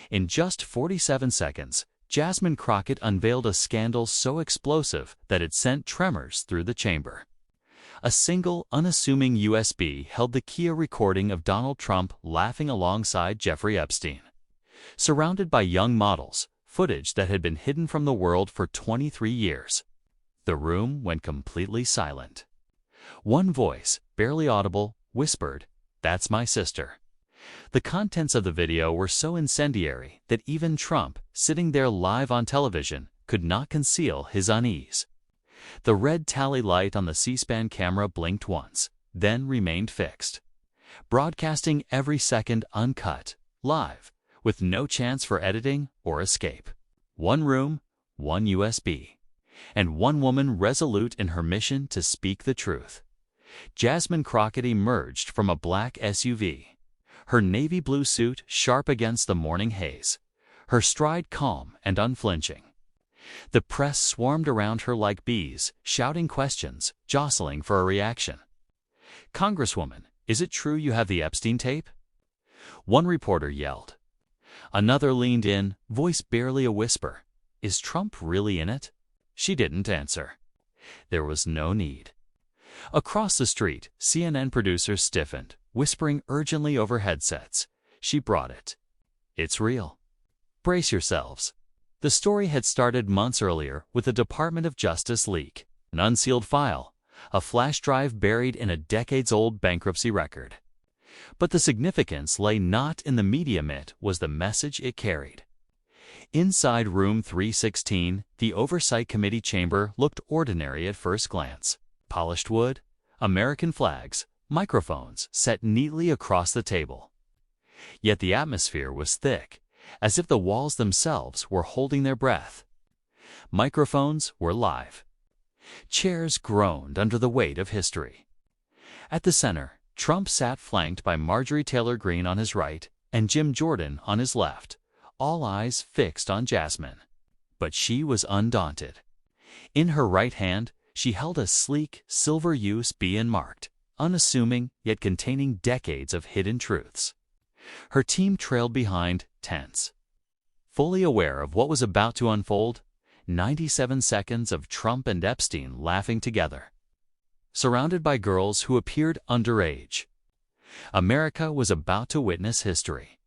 In just 47 seconds, Jasmine Crockett unveiled a scandal so explosive that it sent tremors through the chamber. A single, unassuming USB held the Kia recording of Donald Trump laughing alongside Jeffrey Epstein. Surrounded by young models, footage that had been hidden from the world for 23 years. The room went completely silent. One voice, barely audible, whispered, "That's my sister." The contents of the video were so incendiary that even Trump, sitting there live on television, could not conceal his unease. The red tally light on the C-SPAN camera blinked once, then remained fixed, broadcasting every second uncut, live, with no chance for editing or escape. One room, one USB, and one woman resolute in her mission to speak the truth. Jasmine Crockett emerged from a black SUV, her navy blue suit sharp against the morning haze, her stride calm and unflinching. The press swarmed around her like bees, shouting questions, jostling for a reaction. "Congresswoman, is it true you have the Epstein tape?" One reporter yelled. Another leaned in, voice barely a whisper. "Is Trump really in it?" She didn't answer. There was no need. Across the street, CNN producers stiffened, whispering urgently over headsets. She brought it. "It's real. Brace yourselves." The story had started months earlier with a Department of Justice leak, an unsealed file, a flash drive buried in a decades-old bankruptcy record. But the significance lay not in the media myth, was the message it carried. Inside room 316, the Oversight Committee chamber looked ordinary at first glance. Polished wood, American flags, microphones set neatly across the table. Yet the atmosphere was thick, as if the walls themselves were holding their breath. Microphones were live. Chairs groaned under the weight of history. At the center, Trump sat flanked by Marjorie Taylor Greene on his right and Jim Jordan on his left, all eyes fixed on Jasmine. But she was undaunted. In her right hand, she held a sleek, silver USB marked, unassuming yet containing decades of hidden truths. Her team trailed behind, tense. Fully aware of what was about to unfold, 97 seconds of Trump and Epstein laughing together. Surrounded by girls who appeared underage. America was about to witness history.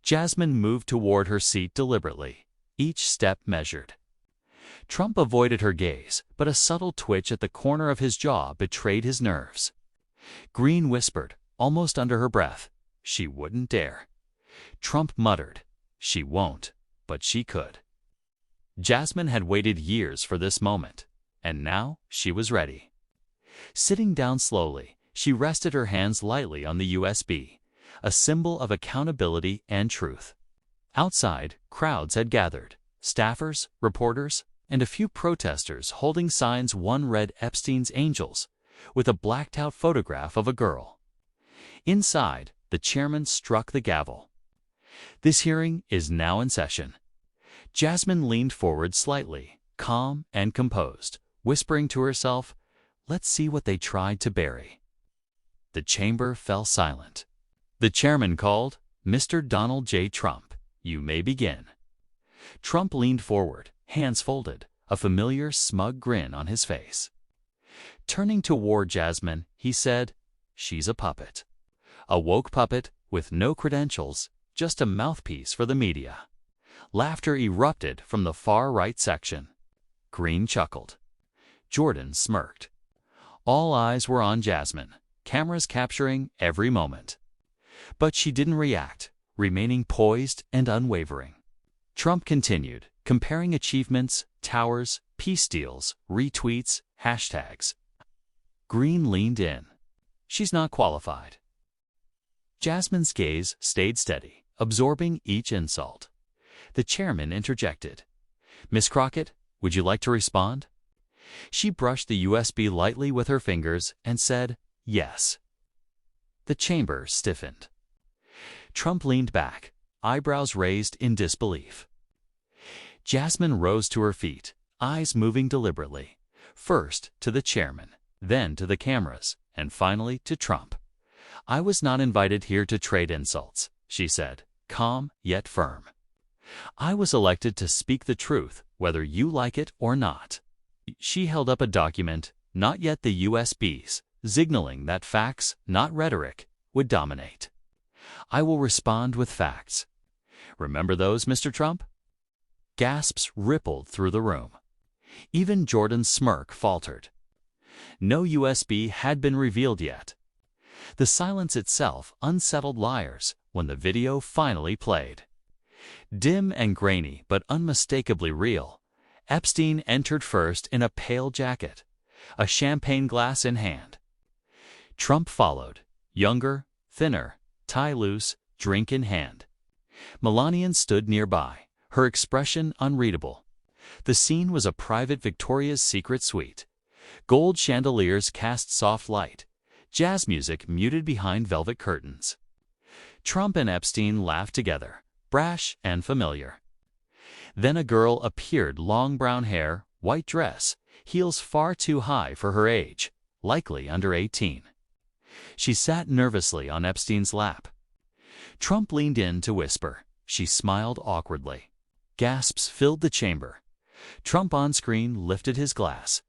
Jasmine moved toward her seat deliberately, each step measured. Trump avoided her gaze, but a subtle twitch at the corner of his jaw betrayed his nerves. Greene whispered, almost under her breath, "She wouldn't dare." Trump muttered, "She won't, but she could." Jasmine had waited years for this moment, and now she was ready. Sitting down slowly, she rested her hands lightly on the USB, a symbol of accountability and truth. Outside, crowds had gathered, staffers, reporters, and a few protesters holding signs. One read "Epstein's Angels," with a blacked-out photograph of a girl. Inside, the chairman struck the gavel. "This hearing is now in session." Jasmine leaned forward slightly, calm and composed, whispering to herself, "Let's see what they tried to bury." The chamber fell silent. The chairman called, "Mr. Donald J. Trump, you may begin." Trump leaned forward, hands folded, a familiar smug grin on his face. Turning toward Jasmine, he said, "She's a puppet. A woke puppet with no credentials, just a mouthpiece for the media." Laughter erupted from the far-right section. Greene chuckled. Jordan smirked. All eyes were on Jasmine, cameras capturing every moment. But she didn't react, remaining poised and unwavering. Trump continued, comparing achievements, towers, peace deals, retweets, hashtags. Greene leaned in. "She's not qualified." Jasmine's gaze stayed steady, absorbing each insult. The chairman interjected. "Miss Crockett, would you like to respond?" She brushed the USB lightly with her fingers and said, "Yes." The chamber stiffened. Trump leaned back, eyebrows raised in disbelief. Jasmine rose to her feet, eyes moving deliberately, first to the chairman, then to the cameras, and finally to Trump. "I was not invited here to trade insults," she said, calm yet firm. I was elected to speak the truth, whether you like it or not. She held up a document, not yet the USBs, signaling that facts, not rhetoric, would dominate. I will respond with facts. Remember those, Mr. Trump? Gasps rippled through the room. Even Jordan's smirk faltered. No USB had been revealed yet. The silence itself unsettled liars when the video finally played. Dim and grainy but unmistakably real, Epstein entered first in a pale jacket, a champagne glass in hand. Trump followed, younger, thinner, tie loose, drink in hand. Melania stood nearby, her expression unreadable. The scene was a private Victoria's Secret suite. Gold chandeliers cast soft light, jazz music muted behind velvet curtains. Trump and Epstein laughed together, brash and familiar. Then a girl appeared, long brown hair, white dress, heels far too high for her age, likely under 18. She sat nervously on Epstein's lap. Trump leaned in to whisper. She smiled awkwardly. Gasps filled the chamber. Trump on screen lifted his glass.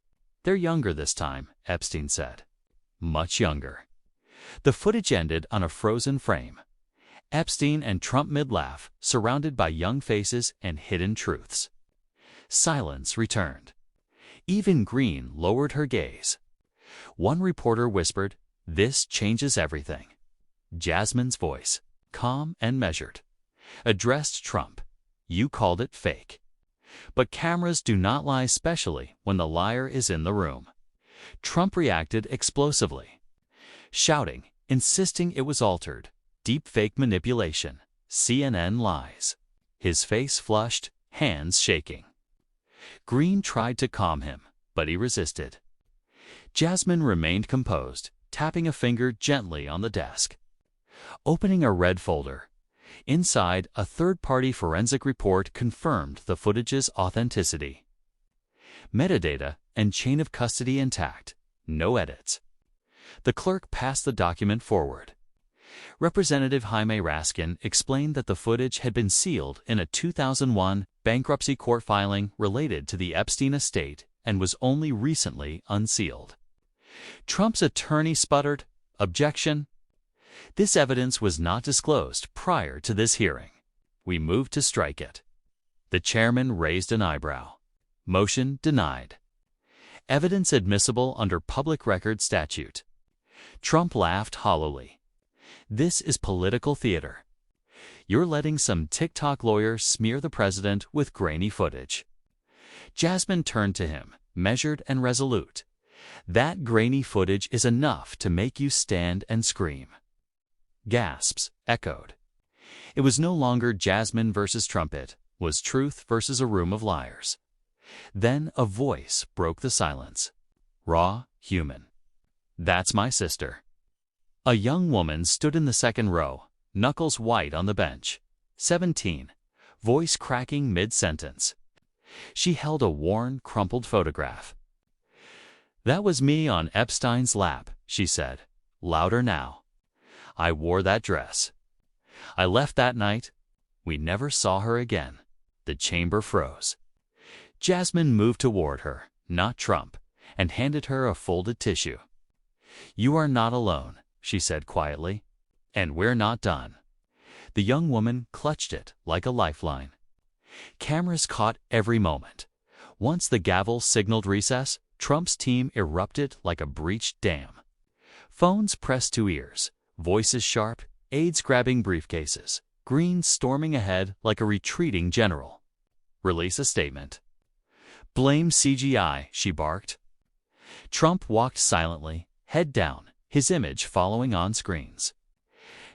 "They're younger this time," Epstein said. "Much younger." The footage ended on a frozen frame. Epstein and Trump mid-laugh, surrounded by young faces and hidden truths. Silence returned. Even Green lowered her gaze. One reporter whispered, "This changes everything." Jasmine's voice, calm and measured, addressed Trump. "You called it fake. But cameras do not lie, especially when the liar is in the room." Trump reacted explosively, shouting, insisting it was altered. Deep fake manipulation. CNN lies. His face flushed, hands shaking. Green tried to calm him, but he resisted. Jasmine remained composed, tapping a finger gently on the desk. Opening a red folder. Inside, a third-party forensic report confirmed the footage's authenticity. Metadata and chain of custody intact. No edits. The clerk passed the document forward. Representative Jaime Raskin explained that the footage had been sealed in a 2001 bankruptcy court filing related to the Epstein estate and was only recently unsealed. Trump's attorney sputtered, "Objection." This evidence was not disclosed prior to this hearing. We moved to strike it. The chairman raised an eyebrow. Motion denied. Evidence admissible under public record statute. Trump laughed hollowly. "This is political theater. You're letting some TikTok lawyer smear the president with grainy footage." Jasmine turned to him, measured and resolute. "That grainy footage is enough to make you stand and scream." Gasps echoed. It was no longer Jasmine versus Trump. It was truth versus a room of liars. Then a voice broke the silence. Raw, human. "That's my sister." A young woman stood in the second row, knuckles white on the bench. 17, voice cracking mid-sentence. She held a worn, crumpled photograph. "That was me on Epstein's lap," she said, louder now. "I wore that dress. I left that night." We never saw her again. The chamber froze. Jasmine moved toward her, not Trump, and handed her a folded tissue. "You are not alone," she said quietly. "And we're not done." The young woman clutched it like a lifeline. Cameras caught every moment. Once the gavel signaled recess, Trump's team erupted like a breached dam. Phones pressed to ears, voices sharp, aides grabbing briefcases, Green storming ahead like a retreating general. "Release a statement." "Blame CGI," she barked. Trump walked silently, head down, his image following on screens.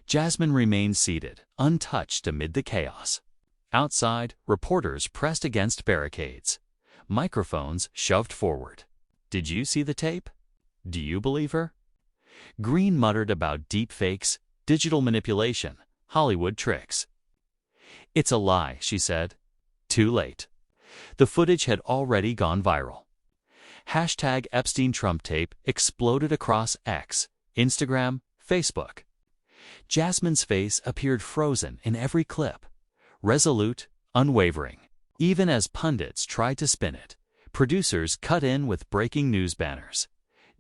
Jasmine remained seated, untouched amid the chaos. Outside, reporters pressed against barricades. Microphones shoved forward. "Did you see the tape? Do you believe her?" Green muttered about deep fakes, digital manipulation, Hollywood tricks. "It's a lie," she said. Too late. The footage had already gone viral. Hashtag Epstein Trump tape exploded across X, Instagram, Facebook. Jasmine's face appeared frozen in every clip, resolute, unwavering. Even as pundits tried to spin it, producers cut in with breaking news banners.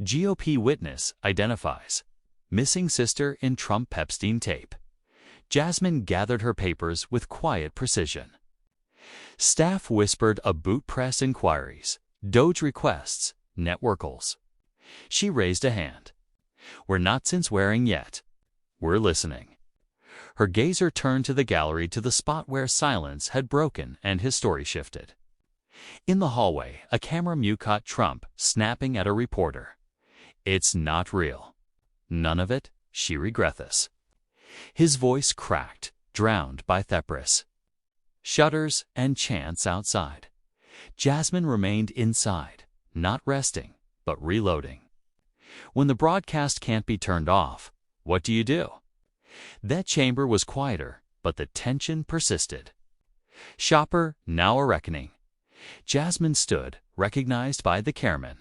GOP witness identifies. Missing sister in Trump Epstein tape. Jasmine gathered her papers with quiet precision. Staff whispered a boot press inquiries, Doge requests, networkals. She raised a hand. We're not since swearing yet. We're listening. Her gazer turned to the gallery, to the spot where silence had broken and his story shifted. In the hallway, a camera mute caught Trump snapping at a reporter. It's not real. None of it, she regrets. His voice cracked, drowned by thepris. Shutters and chants outside. Jasmine remained inside, not resting, but reloading. When the broadcast can't be turned off, what do you do? That chamber was quieter, but the tension persisted. Shopper, now a reckoning. Jasmine stood, recognized by the chairman.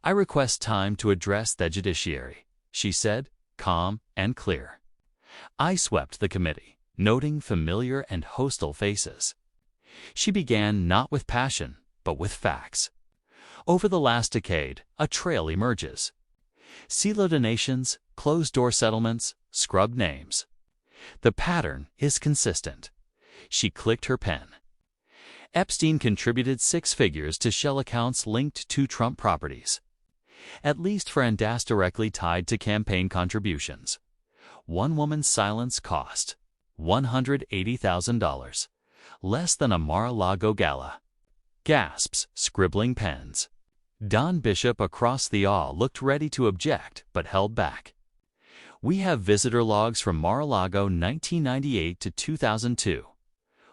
I request time to address the judiciary, she said, calm and clear. I swept the committee, noting familiar and hostile faces. She began not with passion, but with facts. Over the last decade, a trail emerges. Silo donations, closed-door settlements, scrubbed names. The pattern is consistent. She clicked her pen. Epstein contributed 6 figures to shell accounts linked to Trump properties, at least for funds directly tied to campaign contributions. One woman's silence cost $180,000, less than a Mar-a-Lago gala. Gasps, scribbling pens. Don Bishop across the aisle looked ready to object, but held back. We have visitor logs from Mar-a-Lago 1998 to 2002.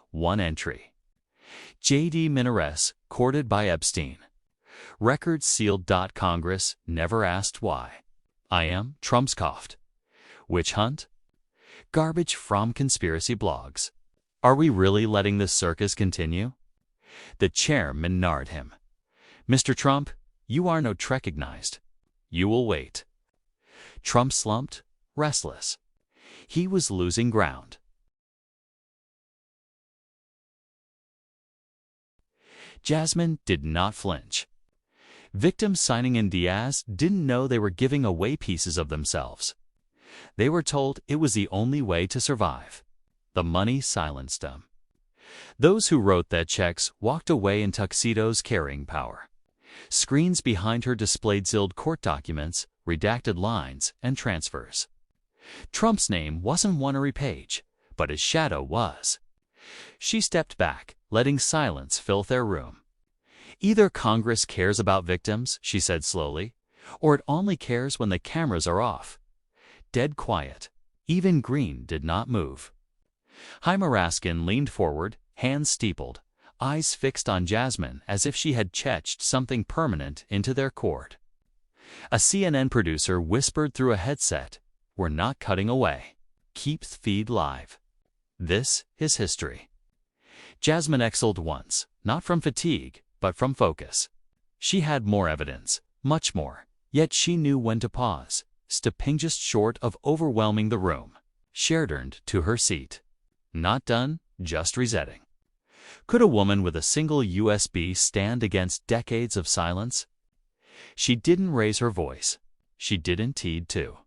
One entry. J.D. Minarets, courted by Epstein. Records sealed. Congress never asked why. I am Trump's coughed. Witch hunt? Garbage from conspiracy blogs. Are we really letting this circus continue? The chairman narred him. Mr. Trump, you are not recognized. You will wait. Trump slumped, restless. He was losing ground. Jasmine did not flinch. Victims signing in Diaz didn't know they were giving away pieces of themselves. They were told it was the only way to survive. The money silenced them. Those who wrote that checks walked away in tuxedos carrying power. Screens behind her displayed sealed court documents, redacted lines, and transfers. Trump's name wasn't on every page, but his shadow was. She stepped back, letting silence fill their room. Either Congress cares about victims, she said slowly, or it only cares when the cameras are off. Dead quiet. Even Green did not move. Jaime Raskin leaned forward, hands steepled, eyes fixed on Jasmine as if she had etched something permanent into their cord. A CNN producer whispered through a headset, "We're not cutting away. Keep the feed live. This is history." Jasmine exhaled once, not from fatigue, but from focus. She had more evidence, much more, yet she knew when to pause, stepping just short of overwhelming the room. She turned to her seat. Not done, just resetting. Could a woman with a single USB stand against decades of silence? She didn't raise her voice. She didn't heed to.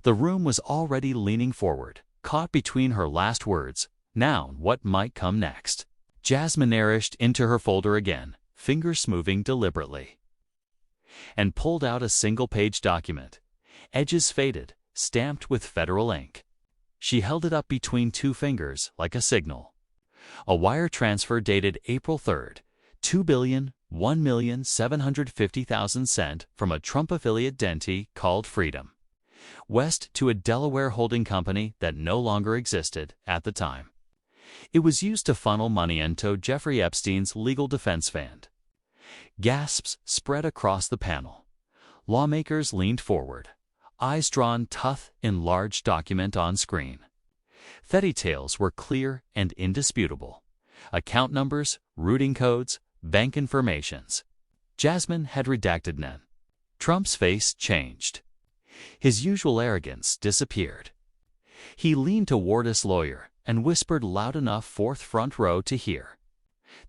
The room was already leaning forward, caught between her last words. Now, what might come next? Jasmine nourished into her folder again, fingers smoothing deliberately, and pulled out a single-page document, edges faded, stamped with federal ink. She held it up between 2 fingers like a signal. A wire transfer dated April 3rd, $2,001,750,000 sent from a Trump affiliate entity called Freedom West to a Delaware holding company that no longer existed at the time. It was used to funnel money into Jeffrey Epstein's legal defense fund. Gasps spread across the panel. Lawmakers leaned forward, eyes drawn taut in large document on screen. The details were clear and indisputable. Account numbers, routing codes, bank informations. Jasmine had redacted none. Trump's face changed. His usual arrogance disappeared. He leaned toward his lawyer, and whispered loud enough fourth front row to hear.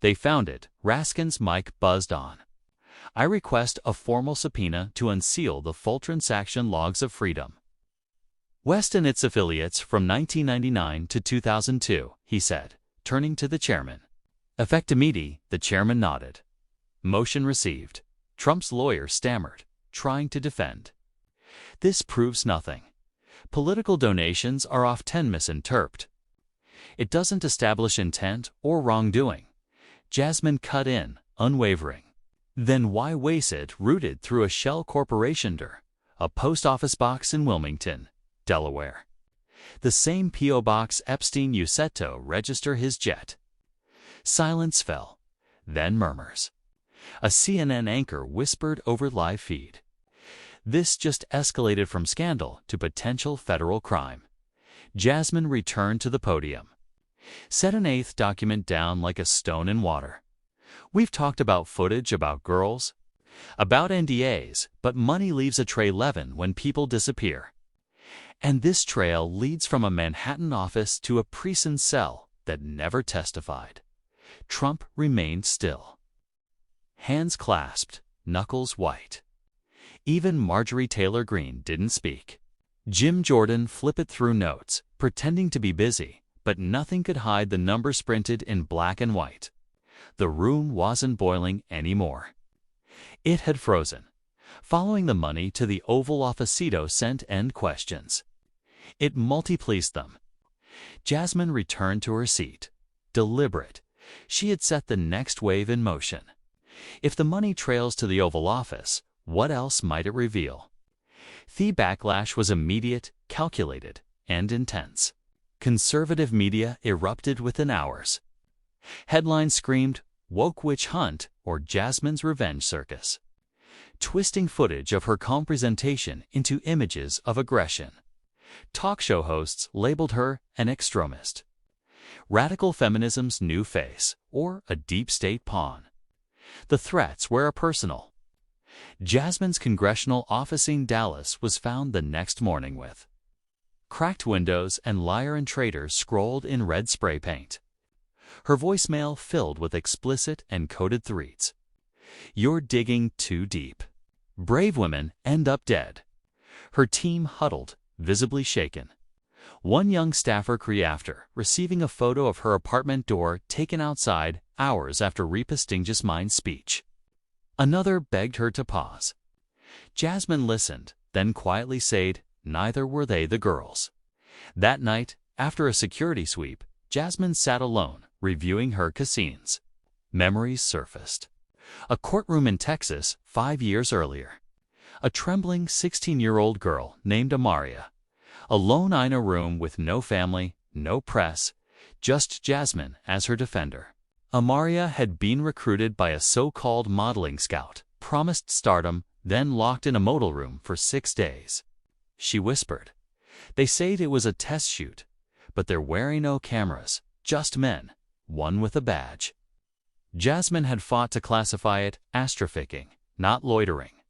"They found it," Raskin's mic buzzed on. "I request a formal subpoena to unseal the full transaction logs of freedom." West and its affiliates from 1999 to 2002, he said, turning to the chairman. "Effectimity," the chairman nodded. "Motion received." Trump's lawyer stammered, trying to defend. "This proves nothing. Political donations are often misinterpreted. It doesn't establish intent or wrongdoing." Jasmine cut in, unwavering. "Then why waste it routed through a shell corporation a post office box in Wilmington, Delaware? The same P.O. box Epstein used to register his jet." Silence fell, then murmurs. A CNN anchor whispered over live feed. "This just escalated from scandal to potential federal crime." Jasmine returned to the podium. "Set an eighth document down like a stone in water. We've talked about footage about girls, about NDAs, but money leaves a trail when people disappear. And this trail leads from a Manhattan office to a prison cell that never testified." Trump remained still. Hands clasped, knuckles white. Even Marjorie Taylor Greene didn't speak. Jim Jordan flipped through notes, pretending to be busy, but nothing could hide the numbers printed in black and white. The room wasn't boiling anymore. It had frozen, following the money to the Oval Office sent end questions. It multiplied them. Jasmine returned to her seat, deliberate. She had set the next wave in motion. If the money trails to the Oval Office, what else might it reveal? The backlash was immediate, calculated, and intense. Conservative media erupted within hours. Headlines screamed, "Woke Witch Hunt" or "Jasmine's Revenge Circus," twisting footage of her calm presentation into images of aggression. Talk show hosts labeled her an extremist, radical feminism's new face, or a deep state pawn. The threats were personal. Jasmine's congressional office in Dallas was found the next morning with cracked windows and "liar and traitor" scrawled in red spray paint. Her voicemail filled with explicit and coded threats. "You're digging too deep. Brave women end up dead." Her team huddled, visibly shaken. One young staffer after receiving a photo of her apartment door taken outside hours after reposting Jasmine's speech. Another begged her to pause. Jasmine listened, then quietly said, "Neither were they the girls." That night, after a security sweep, Jasmine sat alone, reviewing her casines. Memories surfaced. A courtroom in Texas 5 years earlier. A trembling 16-year-old girl named Amaria. Alone in a room with no family, no press, just Jasmine as her defender. Amaria had been recruited by a so-called modeling scout, promised stardom, then locked in a motel room for 6 days. She whispered, "They said it was a test shoot, but they're wearing no cameras, just men, one with a badge." Jasmine had fought to classify it astrophiking, not loitering.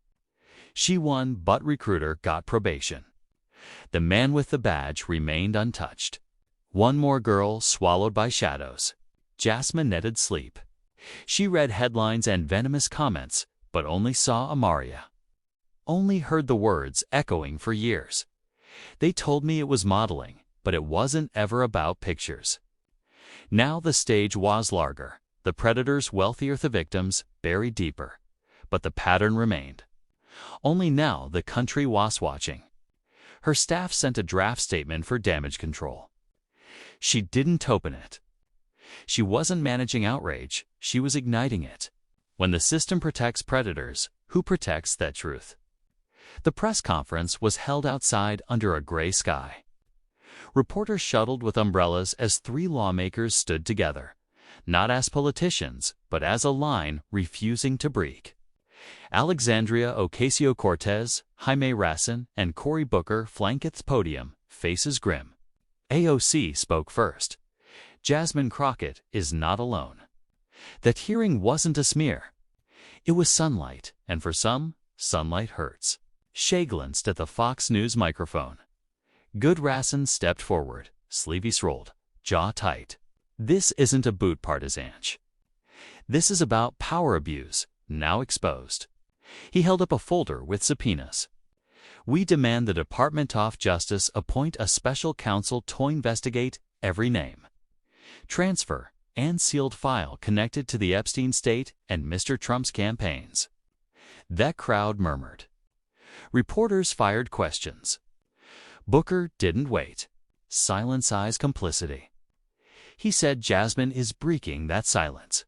She won, but recruiter got probation. The man with the badge remained untouched. One more girl swallowed by shadows. Jasmine netted sleep. She read headlines and venomous comments, but only saw Amaria. Only heard the words echoing for years. "They told me it was modeling, but it wasn't ever about pictures." Now the stage was larger, the predators wealthier, the victims buried deeper. But the pattern remained. Only now the country was watching. Her staff sent a draft statement for damage control. She didn't open it. She wasn't managing outrage, she was igniting it. When the system protects predators, who protects that truth? The press conference was held outside under a gray sky. Reporters shuttled with umbrellas as 3 lawmakers stood together, not as politicians, but as a line refusing to break. Alexandria Ocasio-Cortez, Jaime Rassin, and Cory Booker flanked the podium, faces grim. AOC spoke first. Jasmine Crockett is not alone. That hearing wasn't a smear. It was sunlight, and for some, sunlight hurts. Shea glanced at the Fox News microphone. Good Rassin stepped forward, sleevey rolled, jaw tight. This isn't a boot partisanship. This is about power abuse, now exposed. He held up a folder with subpoenas. We demand the Department of Justice appoint a special counsel to investigate every name, transfer, and sealed file connected to the Epstein state and Mr. Trump's campaigns. That crowd murmured. Reporters fired questions. Booker didn't wait. Silence eyes complicity. He said Jasmine is breaking that silence.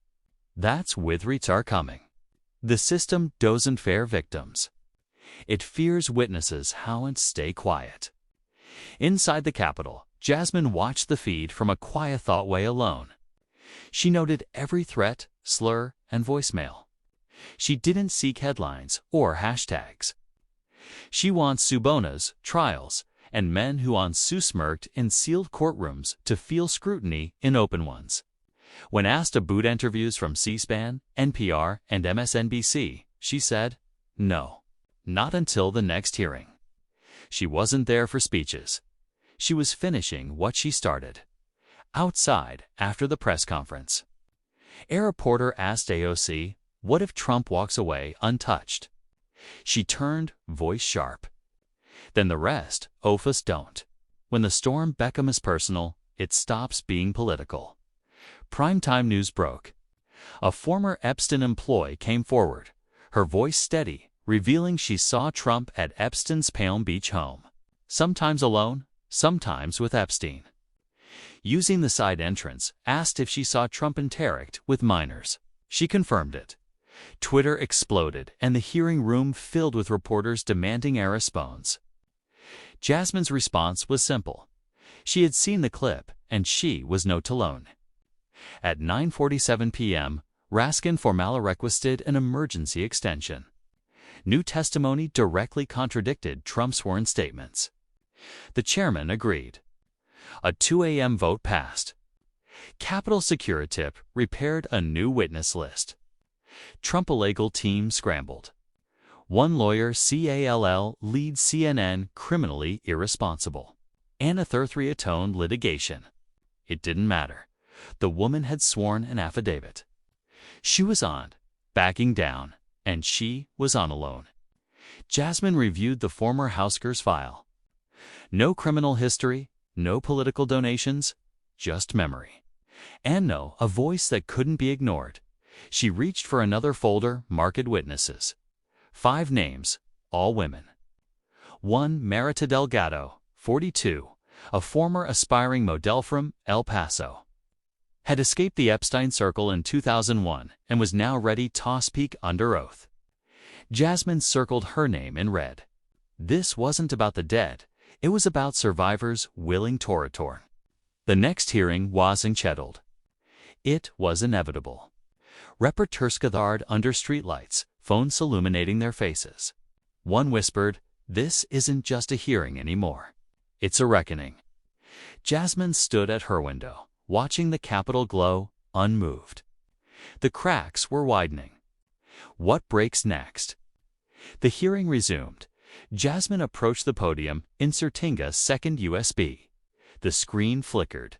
That's withreats are coming. The system doesn't fear victims. It fears witnesses how and stay quiet. Inside the Capitol, Jasmine watched the feed from a quiet thought way alone. She noted every threat, slur, and voicemail. She didn't seek headlines or hashtags. She wants Subonas, trials, and men who on smirked in sealed courtrooms to feel scrutiny in open ones. When asked to boot interviews from C-SPAN, NPR, and MSNBC, she said, no, not until the next hearing. She wasn't there for speeches. She was finishing what she started. Outside, after the press conference, a reporter asked AOC, what if Trump walks away untouched? She turned, voice sharp. Then the rest, ofus don't. When the storm becomes personal, it stops being political. Primetime news broke. A former Epstein employee came forward, her voice steady, revealing she saw Trump at Epstein's Palm Beach home. Sometimes alone, sometimes with Epstein. Using the side entrance, asked if she saw Trump interact with minors. She confirmed it. Twitter exploded, and the hearing room filled with reporters demanding a response. Jasmine's response was simple. She had seen the clip, and she was not alone. At 9:47 p.m., Raskin formally requested an emergency extension. New testimony directly contradicted Trump's sworn statements. The chairman agreed. A 2 a.m. vote passed. Capitol Security repaired a new witness list. Trump legal team scrambled. One lawyer, CALL, leads CNN criminally irresponsible. Anna Thurthry atoned litigation. It didn't matter. The woman had sworn an affidavit. She was on, backing down, and she was on alone. Jasmine reviewed the former Housekeeper's file. No criminal history, no political donations, just memory. And no, a voice that couldn't be ignored. She reached for another folder, marked witnesses. 5 names, all women. 1 Marita Delgado, 42, a former aspiring model from El Paso. Had escaped the Epstein circle in 2001 and was now ready to speak under oath. Jasmine circled her name in red. This wasn't about the dead, it was about survivors willing to return. The next hearing was scheduled. It was inevitable. Reporters gathered under streetlights, phones illuminating their faces. One whispered, "This isn't just a hearing anymore. It's a reckoning." Jasmine stood at her window, watching the Capitol glow, unmoved. The cracks were widening. What breaks next? The hearing resumed. Jasmine approached the podium, inserting a second USB. The screen flickered,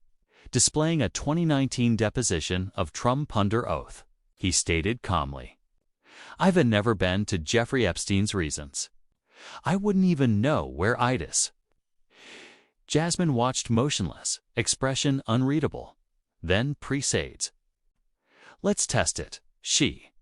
displaying a 2019 deposition of Trump under oath. He stated calmly, "I've never been to Jeffrey Epstein's reasons. I wouldn't even know where it is." Jasmine watched motionless, expression unreadable. Then presaged. "Let's test it," she